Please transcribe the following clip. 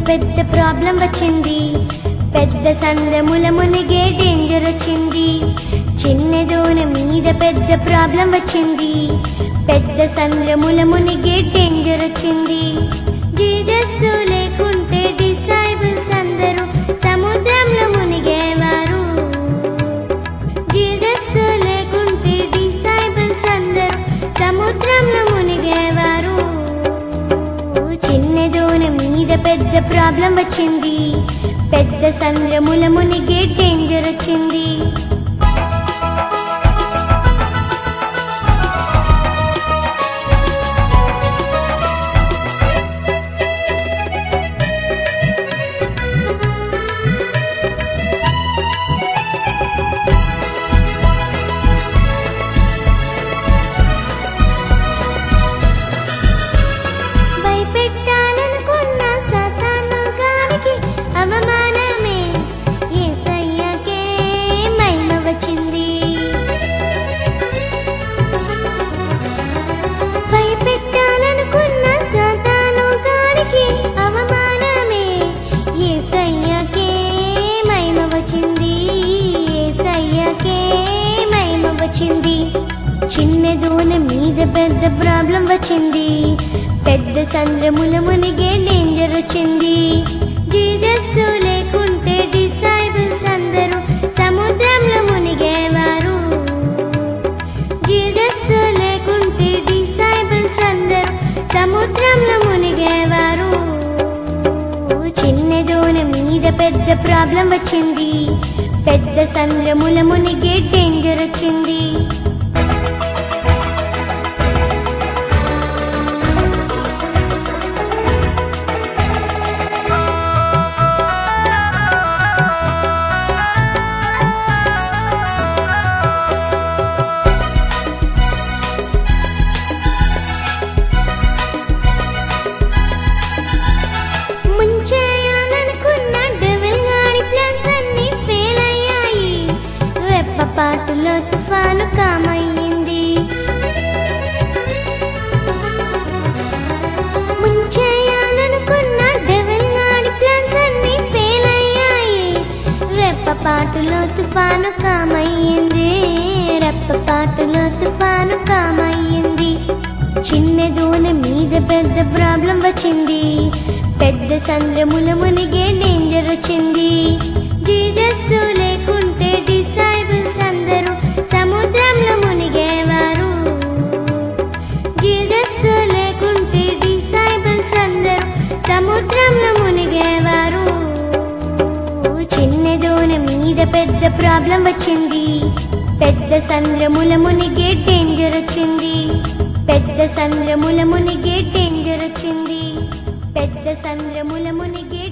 పెద్ద ప్రాబ్లం వచ్చింది. పెద్ద సంద్రముల మునిగే డేంజర్ వచ్చింది. చిన్న దోణ మీద పెద్ద ప్రాబ్లం వచ్చింది. పెద్ద సంద్రముల మునిగే డేంజర్ వచ్చింది. జీసస్ లేకుంటే డిసైబుల్స్ అందరూ సముద్రంలో మునిగేవారు. జీసస్ లేకుంటే డిసైబుల్స్ అందరూ సముద్రంలో మునిగేవారు. చిన్న దోణ మీద పెద్ద ప్రాబ్లం వచ్చింది. పెద్ద సంద్రముల మునిగే డేంజర్ వచ్చింది. చిన్న దోణ మీద పెద్ద ప్రాబ్లం వచ్చింది. పెద్ద సంద్రముల మునిగే డేంజర్ వచ్చింది. జీసస్ లేకుంటే డిసైబుల్స్ అందరూ సముద్రంలో మునిగేవారు. జీసస్ లేకుంటే డిసైబుల్స్ అందరూ సముద్రంలో మునిగేవారు. చిన్న దోణ మీద పెద్ద ప్రాబ్లం వచ్చింది. పెద్ద సంద్రముల మునిగే డేంజర్ వచ్చింది. పాటులో తుఫాను కామయ్యింది. ముంచేయాలనుకున్న డెవిల్ గాడి ప్లాన్స్ అన్ని ఫెయిల్ అయ్యాయి. రెప్పపాటులో తుఫాను కామయ్యింది. రెప్పపాటులో తుఫాను కామయ్యింది. చిన్న దోణ మీద పెద్ద ప్రాబ్లం వచ్చింది. పెద్ద సంద్రముల మునిగే డేంజర్ వచ్చింది. జీసస్ లేకుంటే డిసైబుల్స్ అందరూ సముద్రంలో మునిగేవారు. జీసస్ లేకుంటే డిసైబుల్స్ అందరూ సముద్రంలో మునిగేవారు. చిన్న దోణ మీద పెద్ద ప్రాబ్లం వచ్చింది. పెద్ద సంద్రముల మునిగే డేంజర్ వచ్చింది. పెద్ద సంద్రముల మునిగే డేంజర్ వచ్చింది. పెద్ద సంద్రముల మునిగే